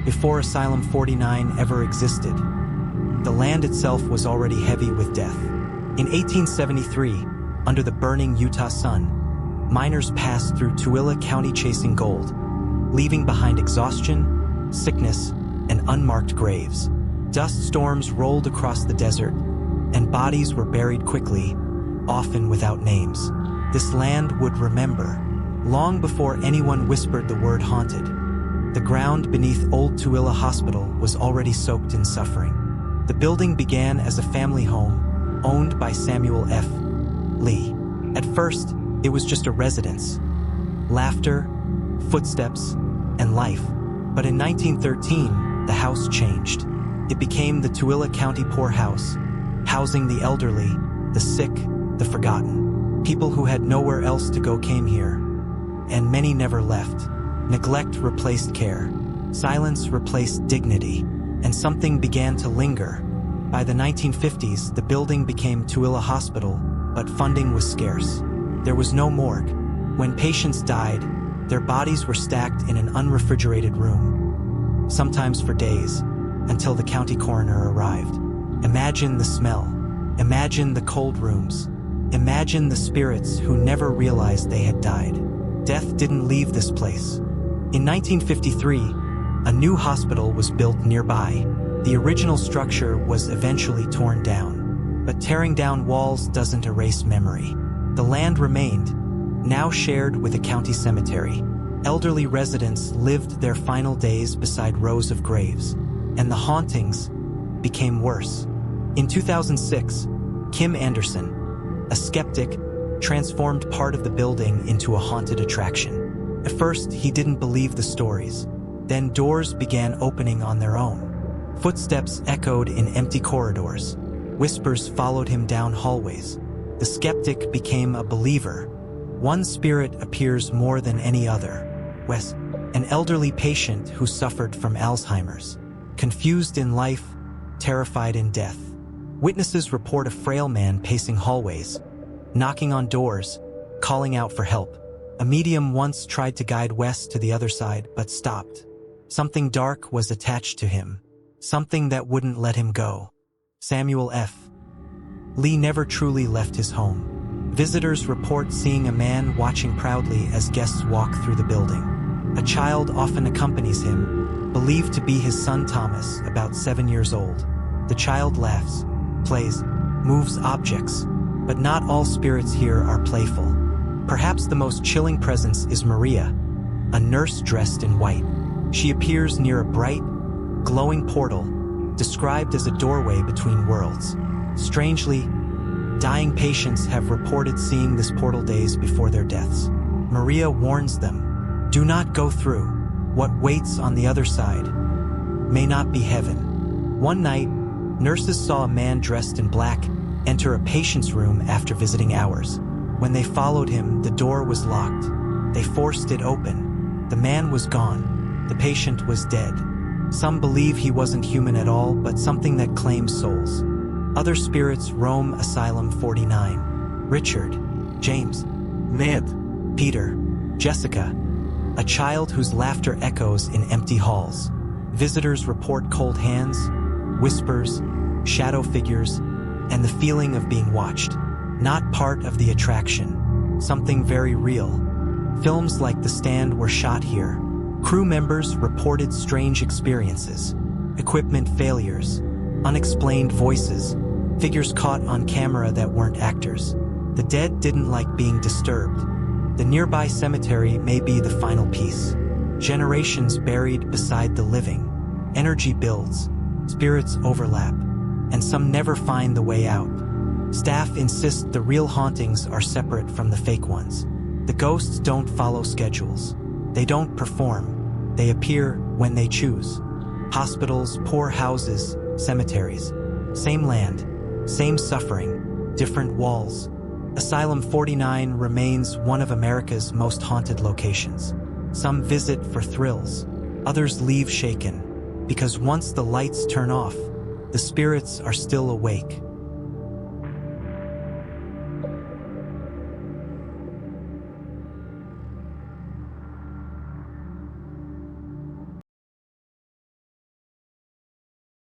before Asylum 49 ever existed. The land itself was already heavy with death. In 1873, under the burning Utah sun, miners passed through Tooele County chasing gold, leaving behind exhaustion, sickness, and unmarked graves. Dust storms rolled across the desert, and bodies were buried quickly, often without names. This land would remember, long before anyone whispered the word haunted. The ground beneath Old Tooele Hospital was already soaked in suffering. The building began as a family home, owned by Samuel F. Lee. At first, it was just a residence. Laughter, footsteps, and life. But in 1913, the house changed. It became the Tooele County Poorhouse, housing the elderly, the sick, the forgotten. People who had nowhere else to go came here, and many never left. Neglect replaced care. Silence replaced dignity, and something began to linger. By the 1950s, the building became Tooele Hospital, but funding was scarce. There was no morgue. When patients died, their bodies were stacked in an unrefrigerated room, sometimes for days, until the county coroner arrived. Imagine the smell. Imagine the cold rooms. Imagine the spirits who never realized they had died. Death didn't leave this place. In 1953, a new hospital was built nearby. The original structure was eventually torn down. But tearing down walls doesn't erase memory. The land remained, now shared with a county cemetery. Elderly residents lived their final days beside rows of graves, and the hauntings became worse. In 2006, Kim Anderson, a skeptic, transformed part of the building into a haunted attraction. At first, he didn't believe the stories. Then doors began opening on their own. Footsteps echoed in empty corridors. Whispers followed him down hallways. The skeptic became a believer. One spirit appears more than any other. Wes, an elderly patient who suffered from Alzheimer's. Confused in life, terrified in death. Witnesses report a frail man pacing hallways, knocking on doors, calling out for help. A medium once tried to guide Wes to the other side, but stopped. Something dark was attached to him, something that wouldn't let him go. Samuel F. Lee never truly left his home. Visitors report seeing a man watching proudly as guests walk through the building. A child often accompanies him, believed to be his son Thomas, about 7 years old. The child laughs, plays, moves objects, but not all spirits here are playful. Perhaps the most chilling presence is Maria, a nurse dressed in white. She appears near a bright, glowing portal, described as a doorway between worlds. Strangely, dying patients have reported seeing this portal days before their deaths. Maria warns them, do not go through. What waits on the other side may not be heaven. One night, nurses saw a man dressed in black enter a patient's room after visiting hours. When they followed him, the door was locked. They forced it open. The man was gone. The patient was dead. Some believe he wasn't human at all, but something that claims souls. Other spirits roam Asylum 49. Richard, James, Ned, Peter, Jessica, a child whose laughter echoes in empty halls. Visitors report cold hands, whispers, shadow figures, and the feeling of being watched. Not part of the attraction, something very real. Films like The Stand were shot here. Crew members reported strange experiences, equipment failures, unexplained voices, figures caught on camera that weren't actors. The dead didn't like being disturbed. The nearby cemetery may be the final piece. Generations buried beside the living. Energy builds, spirits overlap, and some never find the way out. Staff insist the real hauntings are separate from the fake ones. The ghosts don't follow schedules. They don't perform. They appear when they choose. Hospitals, poor houses, cemeteries. Same land, same suffering, different walls. Asylum 49 remains one of America's most haunted locations. Some visit for thrills. Others leave shaken. Because once the lights turn off, the spirits are still awake.